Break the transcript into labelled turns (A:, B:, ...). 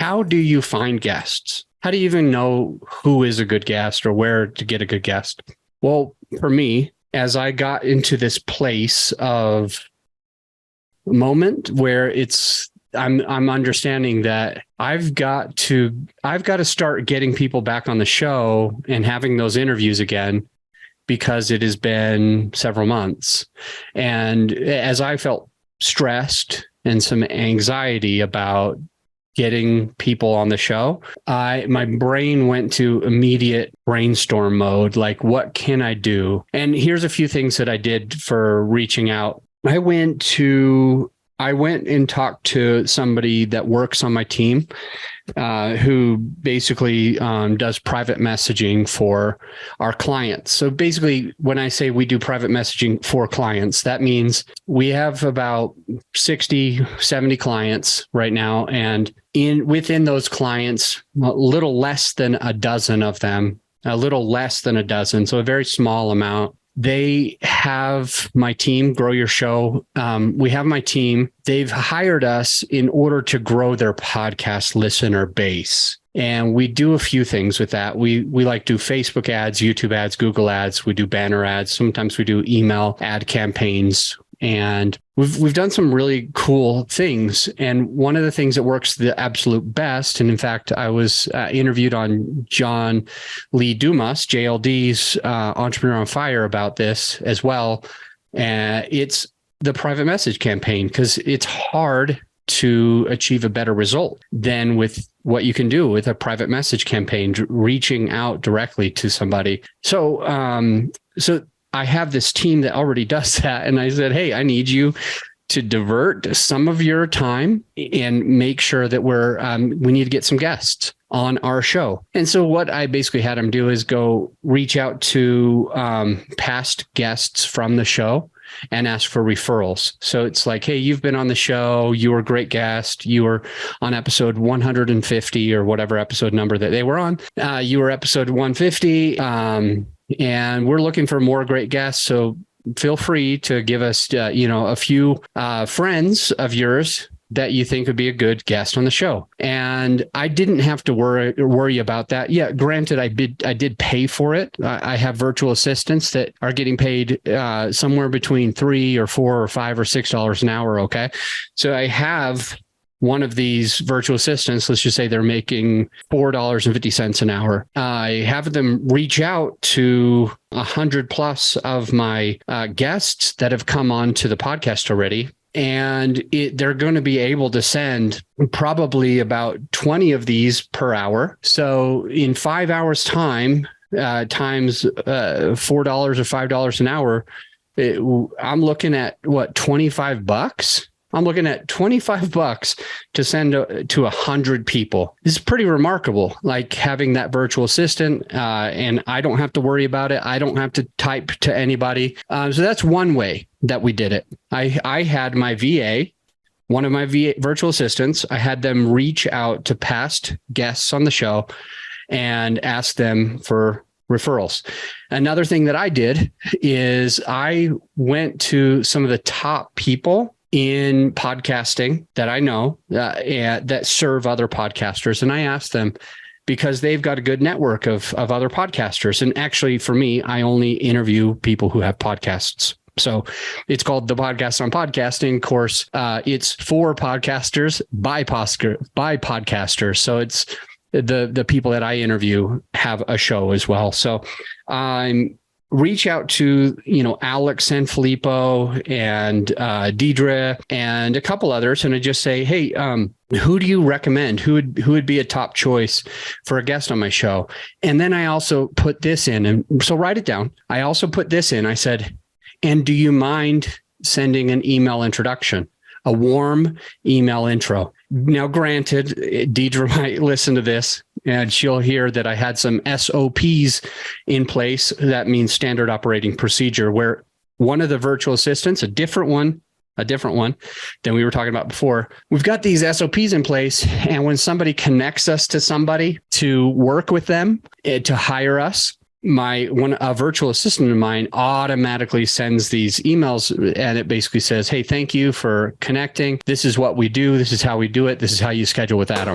A: how do you find guests? How do you even know who is a good guest or where to get a good guest? Well, for me, as I got into this place of moment where I'm understanding that I've got to start getting people back on the show and having those interviews again, because it has been several months. And as I felt stressed and some anxiety about getting people on the show, my brain went to immediate brainstorm mode. Like, what can I do? And here's a few things that I did for reaching out. I went and talked to somebody that works on my team, who basically does private messaging for our clients. So basically, when I say we do private messaging for clients, that means we have about 60, 70 clients right now. And within those clients, a little less than a dozen of them, so a very small amount, they have my team, Grow Your Show. We have my team. They've hired us in order to grow their podcast listener base. And we do a few things with that. We like do Facebook ads, YouTube ads, Google ads. We do banner ads. Sometimes we do email ad campaigns. And we've done some really cool things. And one of the things that works the absolute best, and in fact, I was interviewed on John Lee Dumas, JLD's Entrepreneur on Fire, about this as well. It's the private message campaign, because it's hard to achieve a better result than with what you can do with a private message campaign, reaching out directly to somebody. So I have this team that already does that. And I said, hey, I need you to divert some of your time and make sure that we need to get some guests on our show. And so what I basically had them do is go reach out to past guests from the show and ask for referrals. So it's like, hey, you've been on the show. You were a great guest. You were on episode 150 or whatever episode number that they were on. You were episode 150. And we're looking for more great guests. So feel free to give us, a few friends of yours that you think would be a good guest on the show. And I didn't have to worry about that. Yeah, granted, I did pay for it. I have virtual assistants that are getting paid somewhere between $3 or $4 or $5 or $6 an hour. Okay, so I have one of these virtual assistants, let's just say they're making $4.50 an hour. I have them reach out to 100 plus of my guests that have come on to the podcast already. And they're going to be able to send probably about 20 of these per hour. So in 5 hours time, times $4 or $5 an hour, I'm looking at what, $25? I'm looking at $25 to send to 100 people. This is pretty remarkable, like having that virtual assistant, and I don't have to worry about it. I don't have to type to anybody. So that's one way that we did it. I had my VA, one of my VA virtual assistants, I had them reach out to past guests on the show and ask them for referrals. Another thing that I did is I went to some of the top people in podcasting that I know that serve other podcasters. And I asked them, because they've got a good network of other podcasters. And actually, for me, I only interview people who have podcasts. So it's called The Podcast on Podcasting. Of course, it's for podcasters by podcasters. So it's the people that I interview have a show as well. So I'm reach out to, Alex Sanfilippo and Deidre and a couple others. And I just say, hey, who do you recommend? Who would be a top choice for a guest on my show? And then I also put this in. And so write it down. I also put this in. I said, and do you mind sending an email introduction, a warm email intro? Now, granted, Deidre might listen to this and she'll hear that I had some SOPs in place. That means standard operating procedure, where one of the virtual assistants, a different one than we were talking about before, we've got these SOPs in place. And when somebody connects us to somebody to work with them, to hire us, a virtual assistant of mine automatically sends these emails, and it basically says, hey, thank you for connecting. This is what we do. This is how we do it. This is how you schedule with Adam.